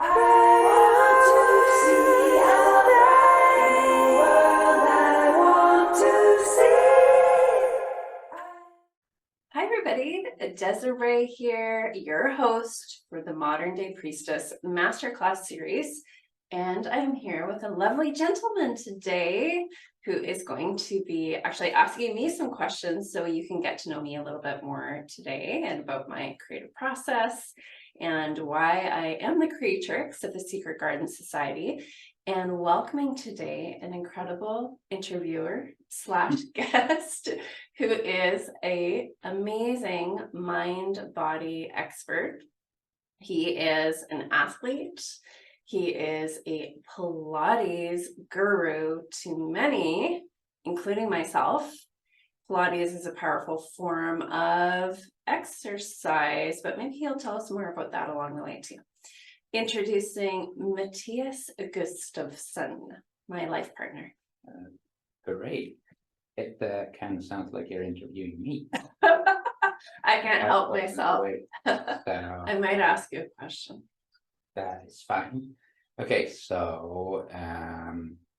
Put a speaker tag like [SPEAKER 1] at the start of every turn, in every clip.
[SPEAKER 1] Hi everybody, Desirée here, your host for the Modern Day Priestess Masterclass series. And I am here with a lovely gentleman today who is going to be actually asking me some questions so you can get to know me a little bit more today and about my creative process and why I am the creatrix of the Secret Garden Society. And welcoming today an incredible interviewer slash guest who is an amazing mind-body expert. He is an athlete. He is a Pilates guru to many, including myself. Pilates is a powerful form of exercise, but maybe he'll tell us more about that along the way too. Introducing Matthias Gustafsson, my life partner.
[SPEAKER 2] Great. It kind of sounds like you're interviewing me.
[SPEAKER 1] I can't help myself.
[SPEAKER 2] So,
[SPEAKER 1] I might ask you a question.
[SPEAKER 2] that is fine. Okay, so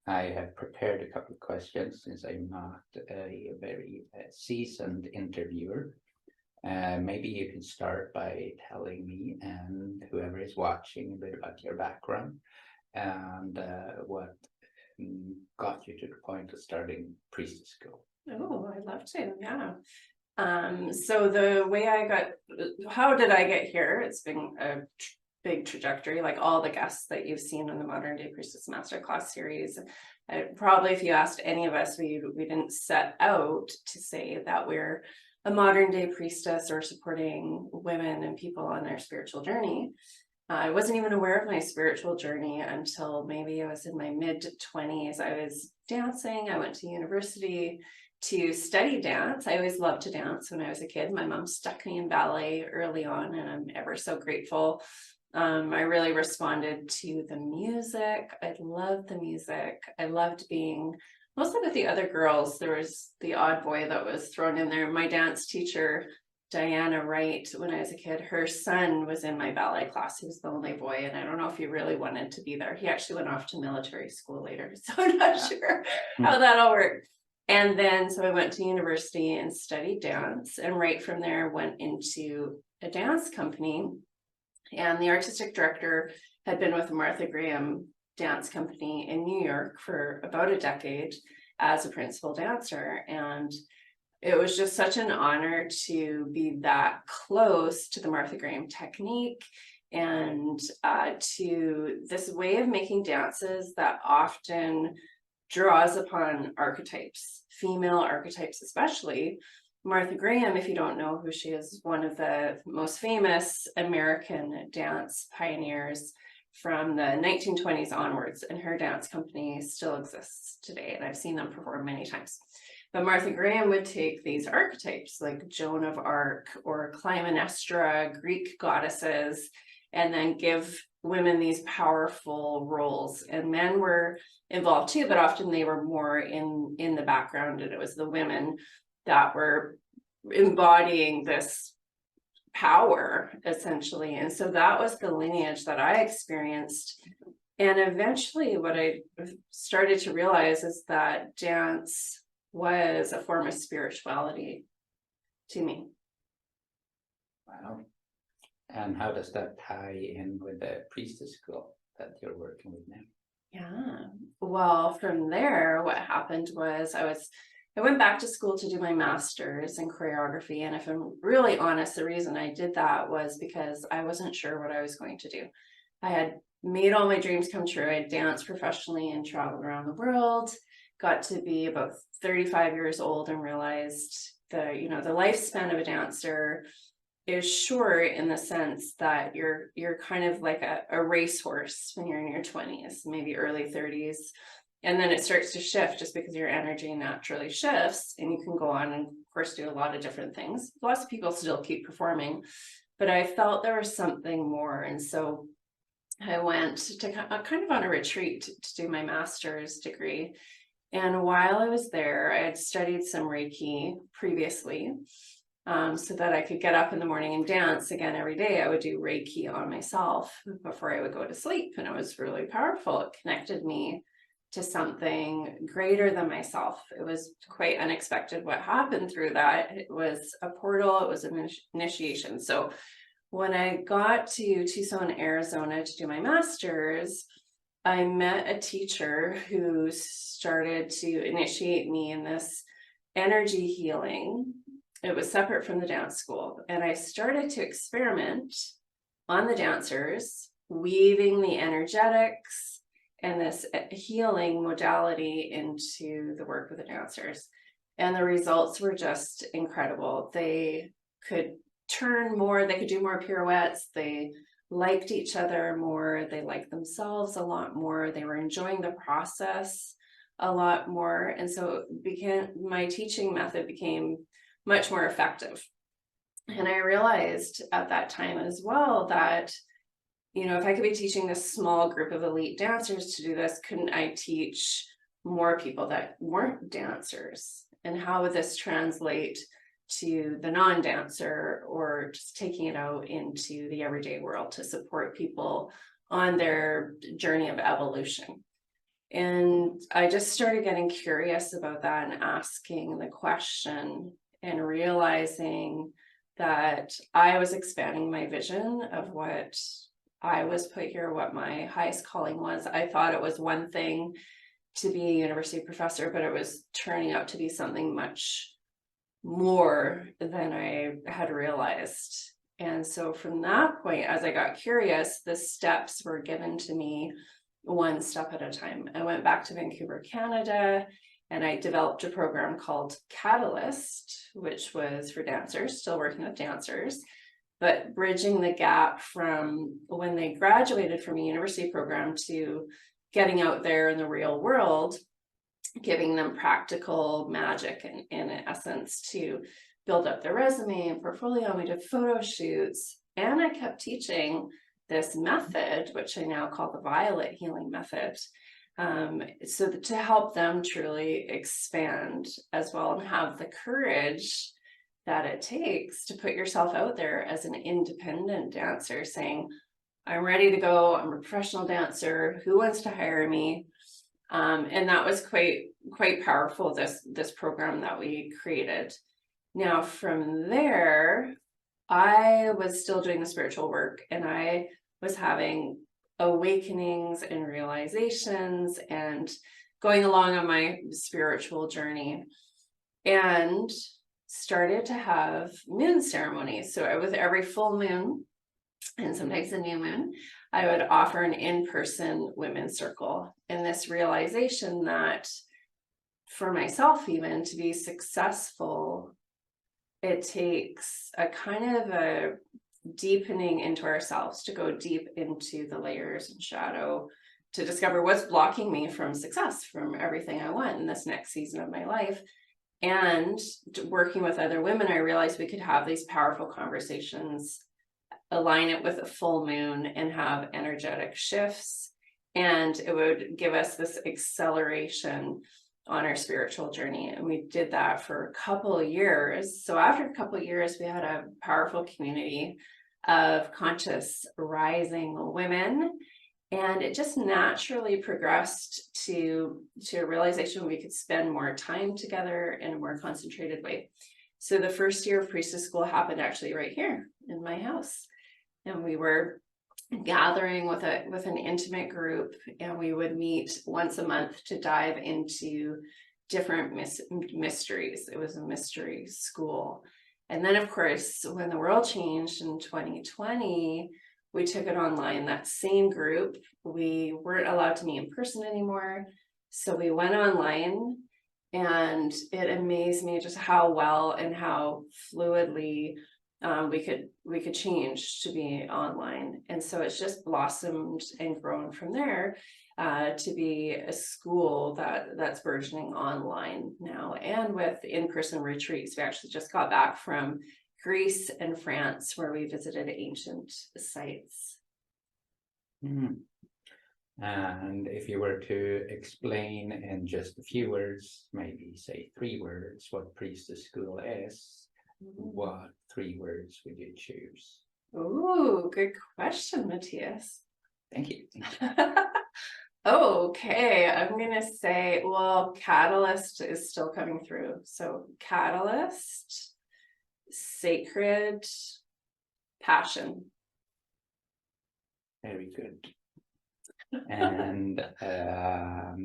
[SPEAKER 2] I have prepared a couple of questions since I'm not a very seasoned interviewer. Maybe you can start by telling me and whoever is watching a bit about your background and what got you to the point of starting priestess school.
[SPEAKER 1] Oh, I'd love to, yeah. So the way how did I get here? It's been a big trajectory, like all the guests that you've seen in the Modern Day Priestess Masterclass series. Probably if you asked any of us, we didn't set out to say that we're a modern day priestess or supporting women and people on their spiritual journey. I wasn't even aware of my spiritual journey until maybe I was in my mid-20s. I was dancing. I went to university to study dance. I always loved to dance when I was a kid. My mom stuck me in ballet early on, and I'm ever so grateful. I really responded to the music. I loved the music. I loved being mostly with the other girls. There was the odd boy that was thrown in there. My dance teacher, Diana Wright, when I was a kid, her son was in my ballet class. He was the only boy, and I don't know if he really wanted to be there. He actually went off to military school later, so I'm not sure how that all worked. And then, so I went to university and studied dance, and right from there went into a dance company. And the artistic director had been with the Martha Graham dance company in New York for about a decade as a principal dancer. And it was just such an honor to be that close to the Martha Graham technique and to this way of making dances that often draws upon archetypes, female archetypes especially. Martha Graham, if you don't know who she is, one of the most famous American dance pioneers from the 1920s onwards, and her dance company still exists today, and I've seen them perform many times. But Martha Graham would take these archetypes like Joan of Arc or Clytemnestra, Greek goddesses, and then give women these powerful roles. And men were involved too, but often they were more in the background, and it was the women that were embodying this power essentially. And so that was the lineage that I experienced. And eventually what I started to realize is that dance was a form of spirituality to me.
[SPEAKER 2] Wow. And how does that tie in with the priestess school that you're working with now?
[SPEAKER 1] Yeah, well, from there, what happened was I went back to school to do my master's in choreography. And if I'm really honest, the reason I did that was because I wasn't sure what I was going to do. I had made all my dreams come true. I danced professionally and traveled around the world, got to be about 35 years old and realized the lifespan of a dancer is short in the sense that you're kind of like a racehorse when you're in your 20s, maybe early 30s. And then it starts to shift just because your energy naturally shifts, and you can go on and, of course, do a lot of different things. Lots of people still keep performing, but I felt there was something more. And so I went to kind of on a retreat to do my master's degree. And while I was there, I had studied some Reiki previously. so that I could get up in the morning and dance again every day. I would do Reiki on myself before I would go to sleep. And it was really powerful. It connected me to something greater than myself. It was quite unexpected what happened through that. It was a portal, it was an initiation. So when I got to Tucson, Arizona to do my master's, I met a teacher who started to initiate me in this energy healing. It was separate from the dance school. And I started to experiment on the dancers, weaving the energetics and this healing modality into the work with the dancers. And the results were just incredible. They could turn more, they could do more pirouettes, they liked each other more, they liked themselves a lot more, they were enjoying the process a lot more. And so my teaching method became much more effective. And I realized at that time as well that, you know, if I could be teaching this small group of elite dancers to do this, couldn't I teach more people that weren't dancers? And how would this translate to the non-dancer, or just taking it out into the everyday world to support people on their journey of evolution? And I just started getting curious about that and asking the question and realizing that I was expanding my vision of what I was put here, what my highest calling was. I thought it was one thing to be a university professor, but it was turning out to be something much more than I had realized. And so from that point, as I got curious, the steps were given to me one step at a time. I went back to Vancouver, Canada, and I developed a program called Catalyst, which was for dancers, still working with dancers, but bridging the gap from when they graduated from a university program to getting out there in the real world, giving them practical magic in essence to build up their resume and portfolio. We did photo shoots, and I kept teaching this method, which I now call the Violet Healing Method, so that to help them truly expand as well and have the courage that it takes to put yourself out there as an independent dancer, saying, I'm ready to go, I'm a professional dancer, who wants to hire me? And that was quite powerful, this program that we created. Now from there, I was still doing the spiritual work, and I was having awakenings and realizations and going along on my spiritual journey, and started to have moon ceremonies. So with every full moon and sometimes a new moon, I would offer an in-person women's circle. And this realization that for myself, even to be successful, it takes a kind of a deepening into ourselves, to go deep into the layers and shadow, to discover what's blocking me from success, from everything I want in this next season of my life. And working with other women, I realized we could have these powerful conversations, align it with a full moon, and have energetic shifts. And it would give us this acceleration on our spiritual journey. And we did that for a couple of years. So after a couple of years, we had a powerful community of conscious rising women. And it just naturally progressed to a realization we could spend more time together in a more concentrated way. So the first year of Priestess School happened actually right here in my house. And we were gathering with an intimate group, and we would meet once a month to dive into different mysteries. It was a mystery school. And then, of course, when the world changed in 2020, we took it online. That same group, we weren't allowed to meet in person anymore. So we went online, and it amazed me just how well and how fluidly we could change to be online. And so it's just blossomed and grown from there to be a school that's burgeoning online now, and with in-person retreats. We actually just got back from Greece and France, where we visited ancient sites.
[SPEAKER 2] And if you were to explain in just a few words, maybe say 3 words, what Priestess School is, what 3 words would you choose?
[SPEAKER 1] Ooh, good question, Matthias.
[SPEAKER 2] Thank you.
[SPEAKER 1] Okay, I'm gonna say, well, catalyst is still coming through. So catalyst, sacred, passion.
[SPEAKER 2] Very good. And how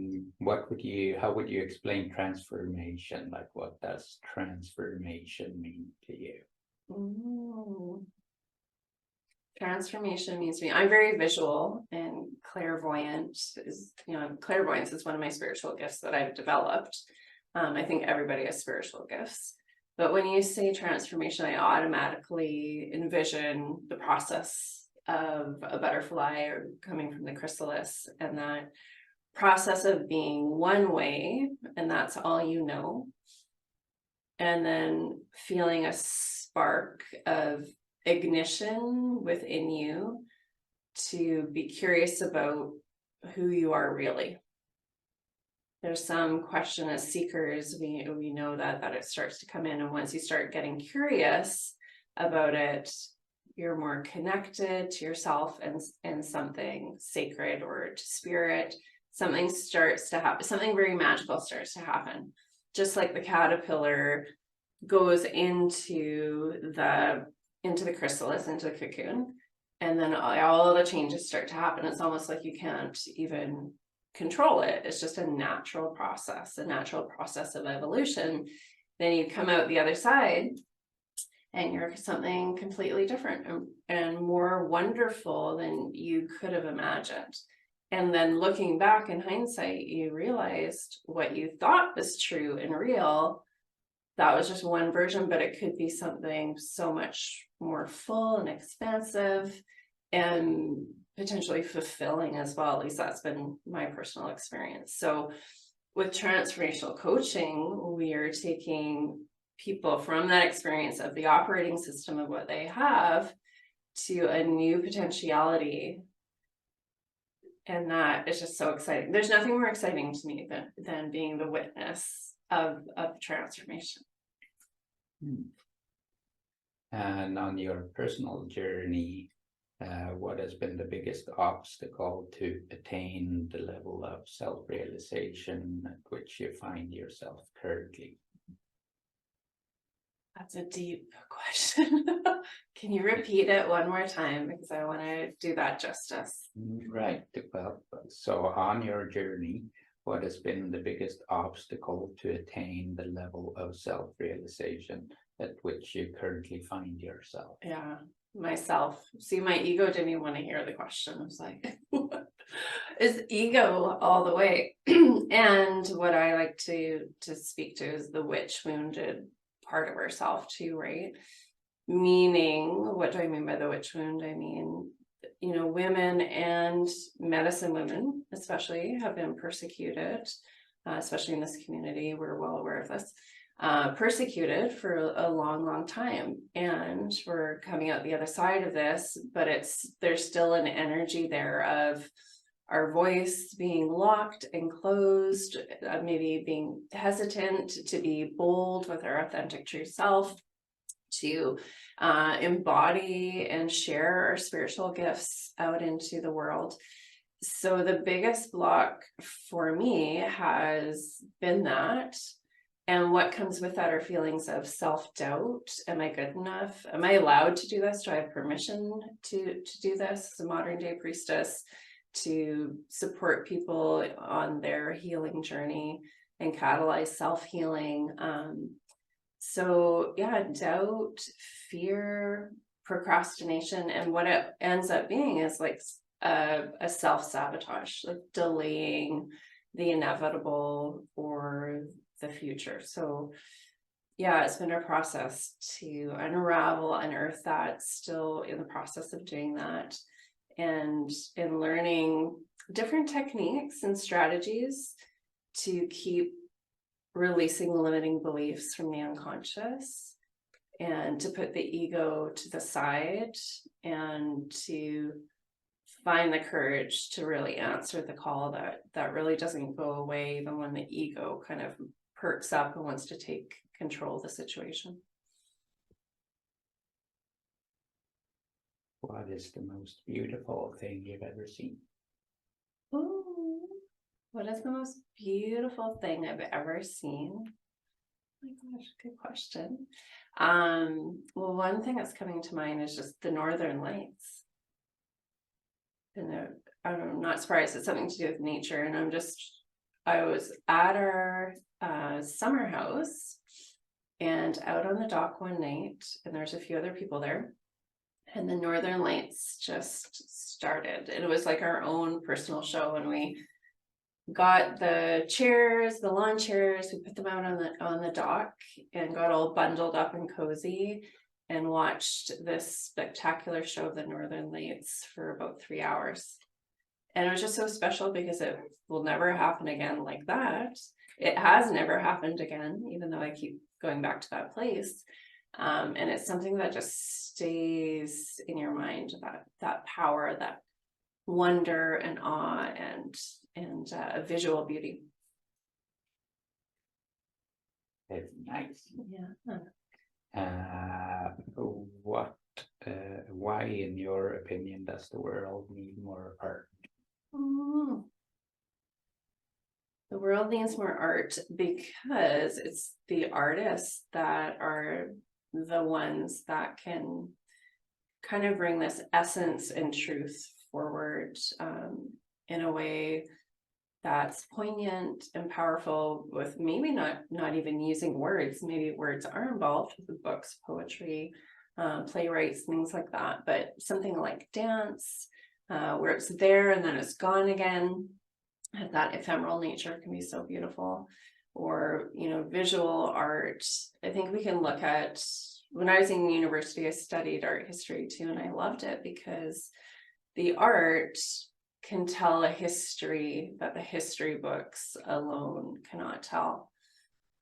[SPEAKER 2] would you explain transformation? Like, what does transformation mean to you?
[SPEAKER 1] Ooh. Transformation means to me, I'm very visual and clairvoyant is, clairvoyance is one of my spiritual gifts that I've developed. I think everybody has spiritual gifts. But when you say transformation, I automatically envision the process of a butterfly or coming from the chrysalis, and that process of being one way, and that's all you know. And then feeling a spark of ignition within you to be curious about who you are really. There's some question as seekers, we know that it starts to come in, and once you start getting curious about it, you're more connected to yourself and something sacred or to spirit. Something starts to happen, something very magical starts to happen. Just like the caterpillar goes into the chrysalis, into the cocoon, and then all the changes start to happen. It's almost like you can't even control it. It's just a natural process of evolution. Then you come out the other side and you're something completely different and more wonderful than you could have imagined. And then looking back in hindsight, you realized what you thought was true and real, that was just one version, but it could be something so much more full and expansive and potentially fulfilling as well. At least that's been my personal experience. So with transformational coaching, we are taking people from that experience of the operating system of what they have to a new potentiality. And that is just so exciting. There's nothing more exciting to me than being the witness of transformation.
[SPEAKER 2] And on your personal journey, what has been the biggest obstacle to attain the level of self-realization at which you find yourself currently?
[SPEAKER 1] That's a deep question. Can you repeat it one more time? Because I want to do that justice.
[SPEAKER 2] Right. Well, so on your journey, what has been the biggest obstacle to attain the level of self-realization at which you currently find yourself?
[SPEAKER 1] Yeah, myself. See, my ego didn't even want to hear the question. I was like, what is ego all the way? And what I like to speak to is the witch wounded part of ourself too, right? Meaning, what do I mean by the witch wound? I mean, women and medicine women especially have been persecuted, especially in this community. We're well aware of this. Persecuted for a long time, and we're coming out the other side of this, but there's still an energy there of our voice being locked and closed, maybe being hesitant to be bold with our authentic true self, to embody and share our spiritual gifts out into the world. So the biggest block for me has been that. And what comes with that are feelings of self-doubt. Am I good enough? Am I allowed to do this? Do I have permission to do this as a modern day priestess, to support people on their healing journey and catalyze self-healing? So yeah, doubt, fear, procrastination, and what it ends up being is like a self-sabotage, like delaying the inevitable or the future. So yeah, it's been a process to unearth that, still in the process of doing that, and in learning different techniques and strategies to keep releasing limiting beliefs from the unconscious, and to put the ego to the side, and to find the courage to really answer the call that really doesn't go away even when the ego kind of perks up and wants to take control of the situation.
[SPEAKER 2] What is the most beautiful thing you've ever seen?
[SPEAKER 1] Ooh, what is the most beautiful thing I've ever seen? Oh my gosh, good question. Well, one thing that's coming to mind is just the Northern Lights. And I'm not surprised, it's something to do with nature. And I was at our summer house and out on the dock one night, and there's a few other people there. And the Northern Lights just started. And it was like our own personal show. And we got the chairs, the lawn chairs, we put them out on the dock and got all bundled up and cozy and watched this spectacular show of the Northern Lights for about 3 hours. And it was just so special because it will never happen again like that. It has never happened again, even though I keep going back to that place. And it's something that just stays in your mind, that power, that wonder and awe and visual beauty.
[SPEAKER 2] Very nice.
[SPEAKER 1] Yeah.
[SPEAKER 2] Why, in your opinion, does the world need more art?
[SPEAKER 1] The world needs more art because it's the artists that are the ones that can kind of bring this essence and truth forward in a way that's poignant and powerful, with maybe not even using words. Maybe words are involved with books, poetry, playwrights, things like that, but something like dance, where it's there and then it's gone again. That ephemeral nature can be so beautiful. Or, visual art. I think we can look at, when I was in university, I studied art history too, and I loved it because the art can tell a history that the history books alone cannot tell.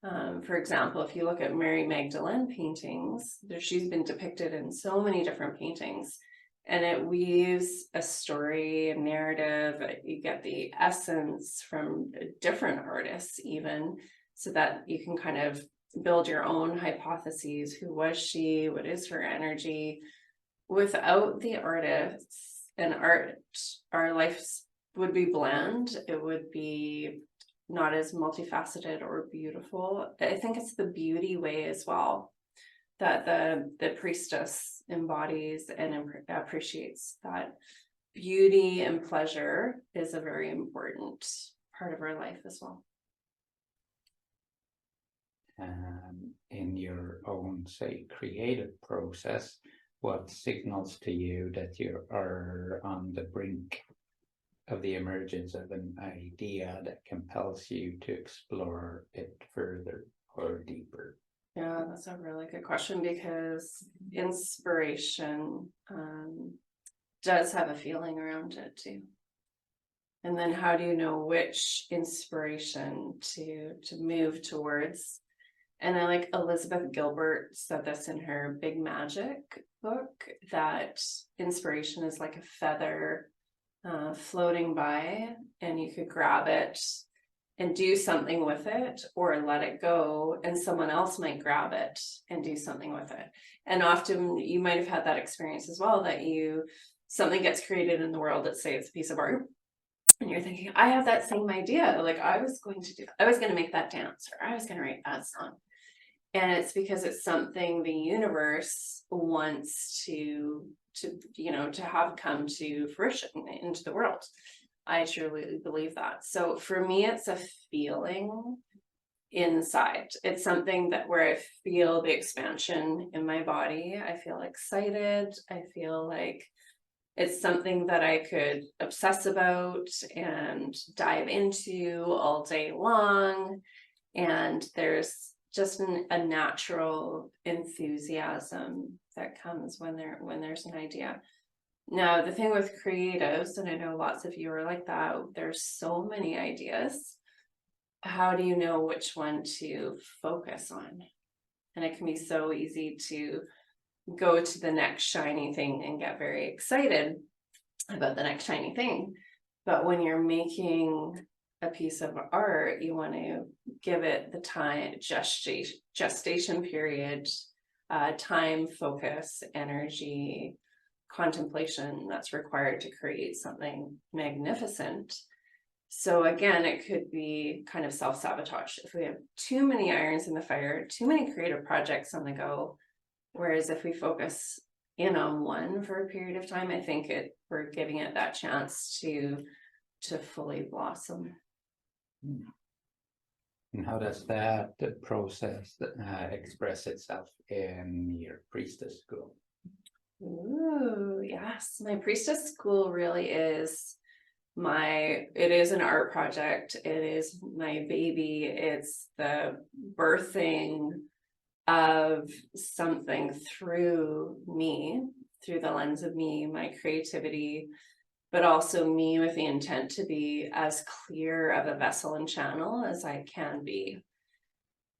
[SPEAKER 1] For example, if you look at Mary Magdalene paintings, she's been depicted in so many different paintings, and it weaves a story, a narrative. You get the essence from different artists even, so that you can kind of build your own hypotheses. Who was she? What is her energy? Without the artists and art, our lives would be bland. It would be not as multifaceted or beautiful. I think it's the beauty way as well that the priestess embodies and appreciates. That beauty and pleasure is a very important part of our life as well.
[SPEAKER 2] In your own, say, creative process, what signals to you that you are on the brink of the emergence of an idea that compels you to explore it further or deeper?
[SPEAKER 1] Yeah, that's a really good question, because inspiration does have a feeling around it too. And then how do you know which inspiration to move towards? And I like Elizabeth Gilbert said this in her Big Magic book, that inspiration is like a feather floating by, and you could grab it and do something with it, or let it go, and someone else might grab it and do something with it. And often you might have had that experience as well, that something gets created in the world. Let's say it's a piece of art, and you're thinking, I have that same idea, like I was going to make that dance, or I was going to write that song. And it's because it's something the universe wants to have come to fruition into the world. I truly believe that. So for me, it's a feeling inside. It's something where I feel the expansion in my body. I feel excited. I feel like it's something that I could obsess about and dive into all day long. And there's just a natural enthusiasm that comes when there's an idea. Now, the thing with creatives, and I know lots of you are like that, there's so many ideas. How do you know which one to focus on? And it can be so easy to go to the next shiny thing and get very excited about the next shiny thing. But when you're making a piece of art, you want to give it the time, gestation period, time, focus, energy, contemplation that's required to create something magnificent. So again, it could be kind of self-sabotage if we have too many irons in the fire, too many creative projects on the go. Whereas if we focus in on one for a period of time, I think we're giving it that chance to fully blossom.
[SPEAKER 2] And how does that process express itself in your priestess school?
[SPEAKER 1] Ooh, yes. My priestess school really is it is an art project. It is my baby. It's the birthing of something through me, through the lens of me, my creativity, but also me with the intent to be as clear of a vessel and channel as I can be.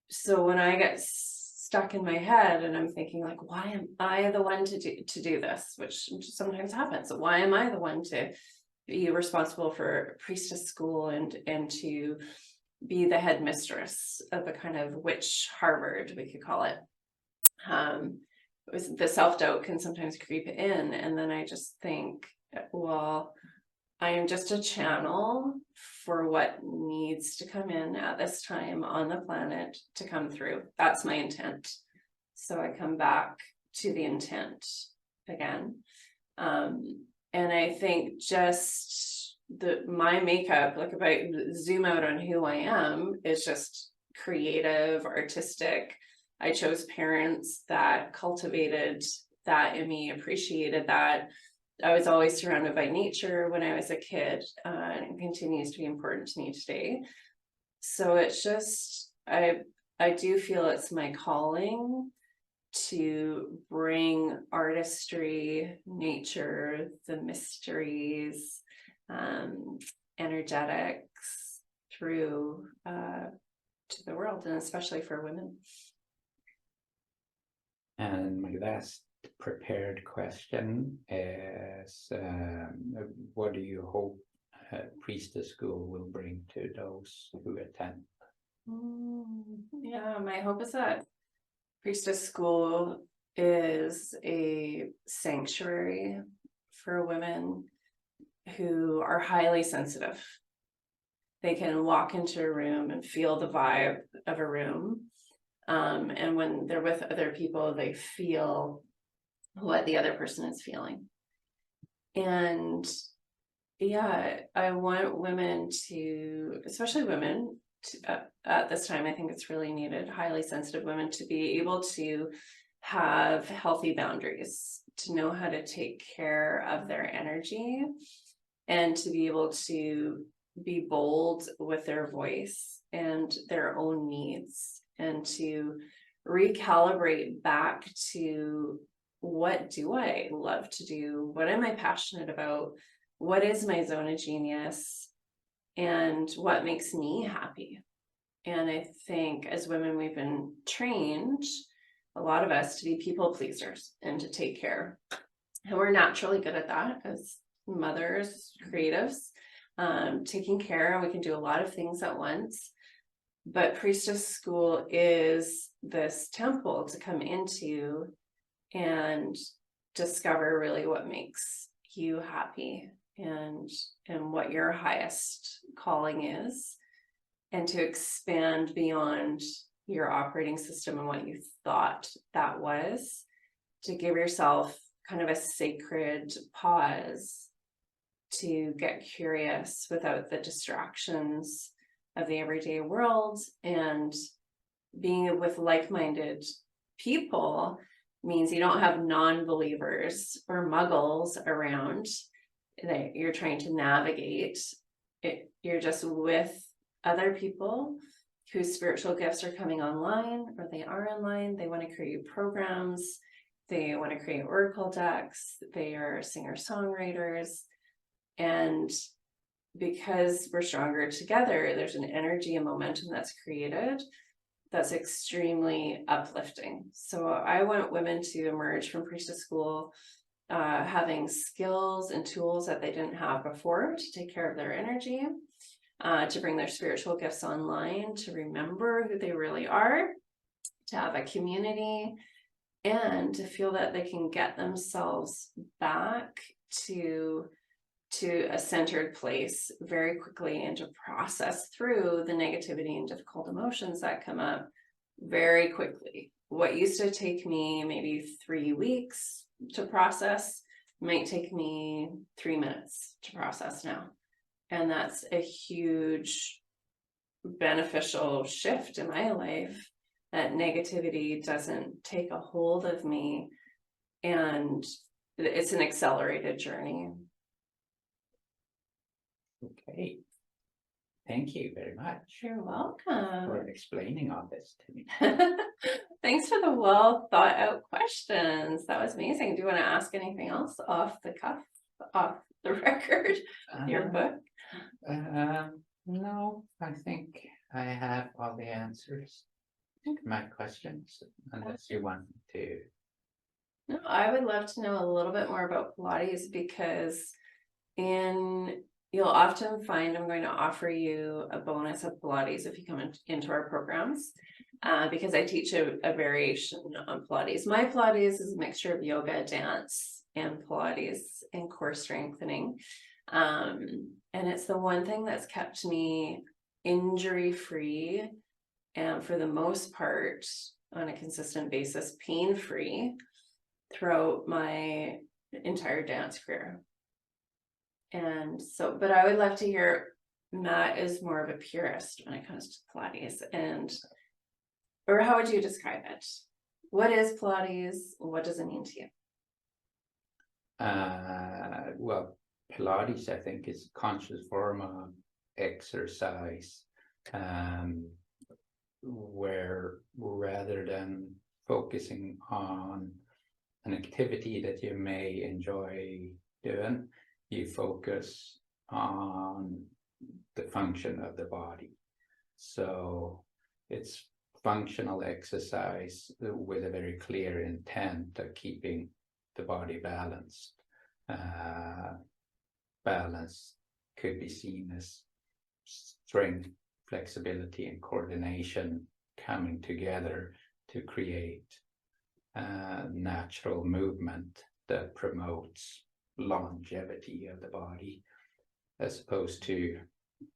[SPEAKER 1] So when I get stuck in my head and I'm thinking like, why am I the one to do this, which sometimes happens. So why am I the one to be responsible for priestess school and to be the headmistress of a kind of witch Harvard, we could call it. The self-doubt can sometimes creep in, and then I just think, well, I am just a channel for what needs to come in at this time on the planet to come through. That's my intent. So I come back to the intent again. And I think just my makeup, like if I zoom out on who I am, is just creative, artistic. I chose parents that cultivated that in me, appreciated that. I was always surrounded by nature when I was a kid, and it continues to be important to me today. So it's just, I do feel it's my calling to bring artistry, nature, the mysteries, energetics through to the world, and especially for women.
[SPEAKER 2] And my last prepared question is, what do you hope priestess school will bring to those who attend?
[SPEAKER 1] Yeah, my hope is that priestess school is a sanctuary for women who are highly sensitive. They can walk into a room and feel the vibe of a room. And when they're with other people, they feel what the other person is feeling. And yeah, I want women to, especially women, at this time, I think it's really needed, highly sensitive women, to be able to have healthy boundaries, to know how to take care of their energy, and to be able to be bold with their voice and their own needs, and to recalibrate back to, what do I love to do? What am I passionate about? What is my zone of genius? And what makes me happy? And I think as women, we've been trained, a lot of us, to be people pleasers and to take care. And we're naturally good at that as mothers, creatives, taking care, and we can do a lot of things at once. But priestess school is this temple to come into and discover really what makes you happy, and what your highest calling is, and to expand beyond your operating system and what you thought that was, to give yourself kind of a sacred pause to get curious without the distractions of the everyday world. And being with like-minded people means you don't have non-believers or muggles around that you're trying to navigate. You're just with other people whose spiritual gifts are coming online, or they are online. They want to create programs. They want to create oracle decks. They are singer-songwriters. And because we're stronger together, there's an energy and momentum that's created that's extremely uplifting. So I want women to emerge from priestess school having skills and tools that they didn't have before to take care of their energy, to bring their spiritual gifts online, to remember who they really are, to have a community, and to feel that they can get themselves back to a centered place very quickly, and to process through the negativity and difficult emotions that come up very quickly. What used to take me maybe 3 weeks to process might take me 3 minutes to process now. And that's a huge beneficial shift in my life, that negativity doesn't take a hold of me, and it's an accelerated journey.
[SPEAKER 2] Okay. Thank you very much
[SPEAKER 1] You're
[SPEAKER 2] for
[SPEAKER 1] welcome.
[SPEAKER 2] explaining all this to me.
[SPEAKER 1] Thanks for the well thought out questions. That was amazing. Do you want to ask anything else off the cuff, off the record, your book?
[SPEAKER 2] No, I think I have all the answers to my questions, unless you want to.
[SPEAKER 1] No, I would love to know a little bit more about Pilates, because you'll often find I'm going to offer you a bonus of Pilates if you come into our programs, because I teach a variation on Pilates. My Pilates is a mixture of yoga, dance, and Pilates and core strengthening. And it's the one thing that's kept me injury-free, and for the most part, on a consistent basis, pain-free throughout my entire dance career. And so, but I would love to hear, Matt is more of a purist when it comes to Pilates, or how would you describe it? What is Pilates? What does it mean to you?
[SPEAKER 2] Well, Pilates, I think, is a conscious form of exercise, where rather than focusing on an activity that you may enjoy doing, you focus on the function of the body. So it's functional exercise with a very clear intent of keeping the body balanced. Balance could be seen as strength, flexibility, and coordination coming together to create natural movement that promotes longevity of the body, as opposed to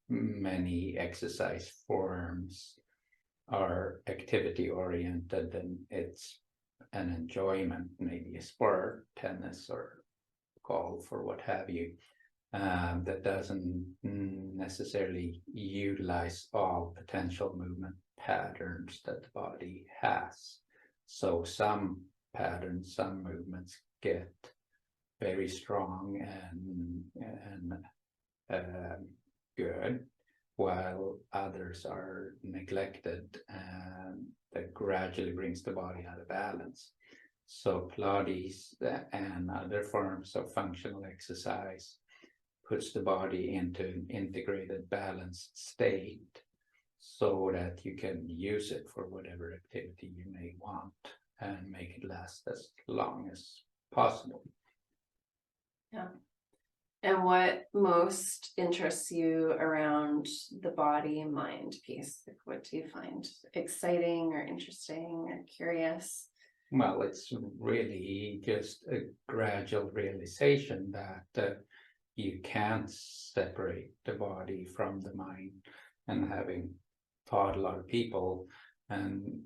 [SPEAKER 2] many exercise forms are activity oriented, and it's an enjoyment, maybe a sport, tennis or golf or what have you, that doesn't necessarily utilize all potential movement patterns that the body has. So some patterns, some movements get very strong and good, while others are neglected, and that gradually brings the body out of balance. So Pilates and other forms of functional exercise puts the body into an integrated, balanced state, so that you can use it for whatever activity you may want and make it last as long as possible.
[SPEAKER 1] Yeah. And what most interests you around the body and mind piece? Like, what do you find exciting or interesting or curious?
[SPEAKER 2] Well, it's really just a gradual realization that you can't separate the body from the mind. And having taught a lot of people and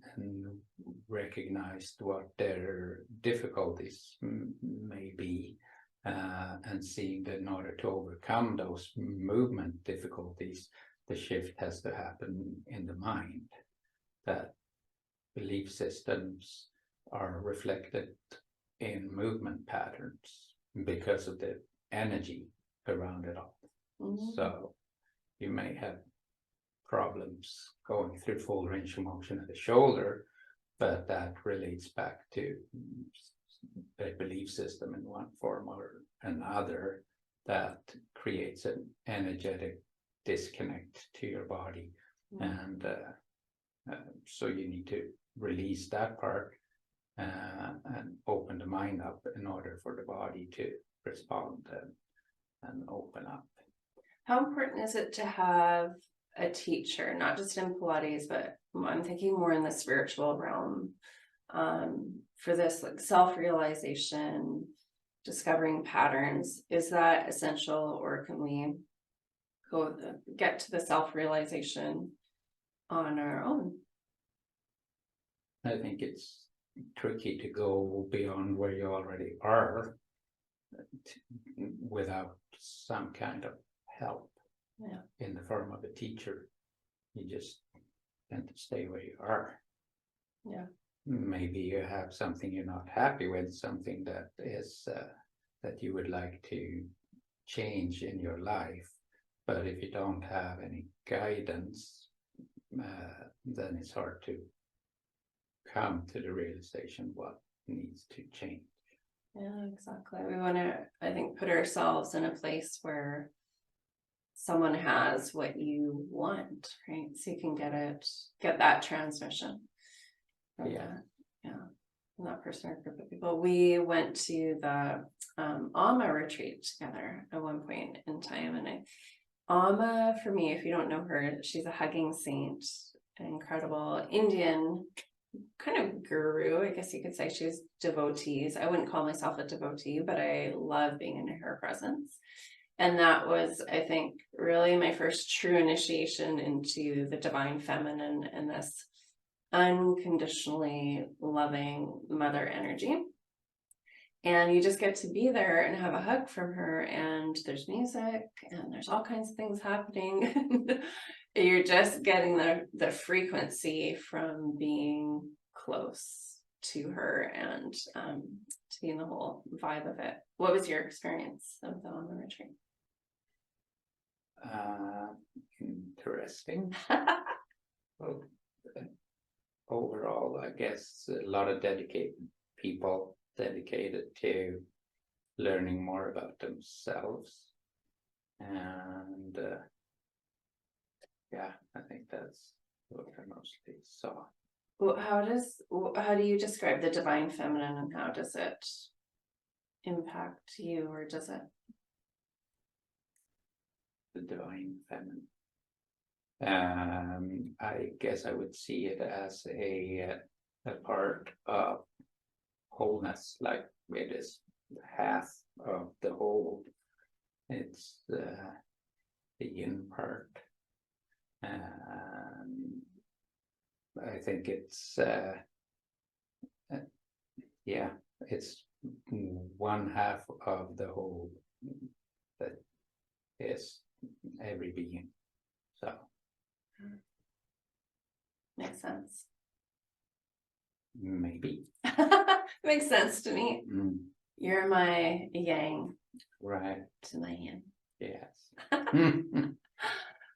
[SPEAKER 2] recognized what their difficulties may be, and seeing that in order to overcome those movement difficulties, the shift has to happen in the mind. That belief systems are reflected in movement patterns because of the energy around it all. Mm-hmm. So you may have problems going through full range of motion of the shoulder, but that relates back to a belief system in one form or another that creates an energetic disconnect to your body. Mm-hmm. And so you need to release that part and open the mind up in order for the body to respond and open up.
[SPEAKER 1] How important is it to have a teacher, not just in Pilates, but I'm thinking more in the spiritual realm, for this like self-realization, discovering patterns, is that essential, or can we get to the self-realization on our own?
[SPEAKER 2] I think it's tricky to go beyond where you already are without some kind of help in the form of a teacher. You just tend to stay where you are.
[SPEAKER 1] Yeah.
[SPEAKER 2] Maybe you have something you're not happy with, something that is that you would like to change in your life. But if you don't have any guidance, then it's hard to come to the realization what needs to change.
[SPEAKER 1] Yeah, exactly. We want to, I think, put ourselves in a place where someone has what you want, right? So you can get that transmission from from that person or group of people. We went to the Amma retreat together at one point in time, and Amma, for me, if you don't know her, she's a hugging saint, an incredible Indian kind of guru, I guess you could say. She's devotees. I wouldn't call myself a devotee, but I love being in her presence. And that was, I think, really my first true initiation into the divine feminine and this unconditionally loving mother energy. And you just get to be there and have a hug from her, and there's music and there's all kinds of things happening. You're just getting the frequency from being close to her and to be in the whole vibe of it. What was your experience of the Amma retreat?
[SPEAKER 2] Interesting. Well, overall, I guess a lot of dedicated people dedicated to learning more about themselves, and I think that's what I mostly saw.
[SPEAKER 1] Well, how do you describe the divine feminine, and how does it impact you, or does it?
[SPEAKER 2] The divine feminine. I guess I would see it as a part of wholeness, like it is half of the whole. It's the yin part. I think it's it's one half of the whole that is every being. So
[SPEAKER 1] Makes sense.
[SPEAKER 2] Maybe.
[SPEAKER 1] Makes sense to me. You're my yang,
[SPEAKER 2] Right.
[SPEAKER 1] to my yin.
[SPEAKER 2] Yes.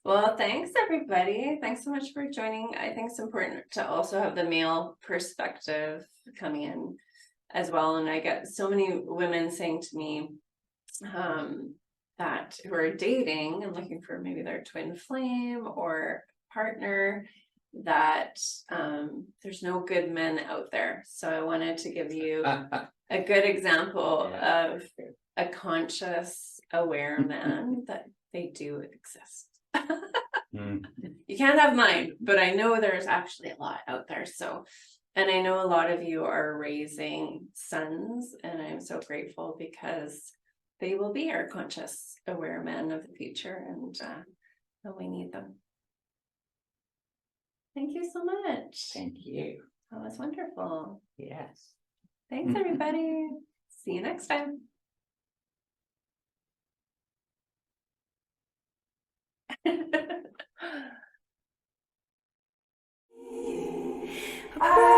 [SPEAKER 1] Well, thanks everybody. Thanks so much for joining. I think it's important to also have the male perspective coming in as well. And I get so many women saying to me that who are dating and looking for maybe their twin flame or partner, that there's no good men out there. So I wanted to give you a good example of a conscious, aware man that they do exist. You can't have mine, but I know there's actually a lot out there. So, and I know a lot of you are raising sons, and I'm so grateful because they will be our conscious, aware men of the future, and we need them. Thank you so much.
[SPEAKER 2] Thank you.
[SPEAKER 1] That was wonderful.
[SPEAKER 2] Yes.
[SPEAKER 1] Thanks, everybody. See you next time. Bye.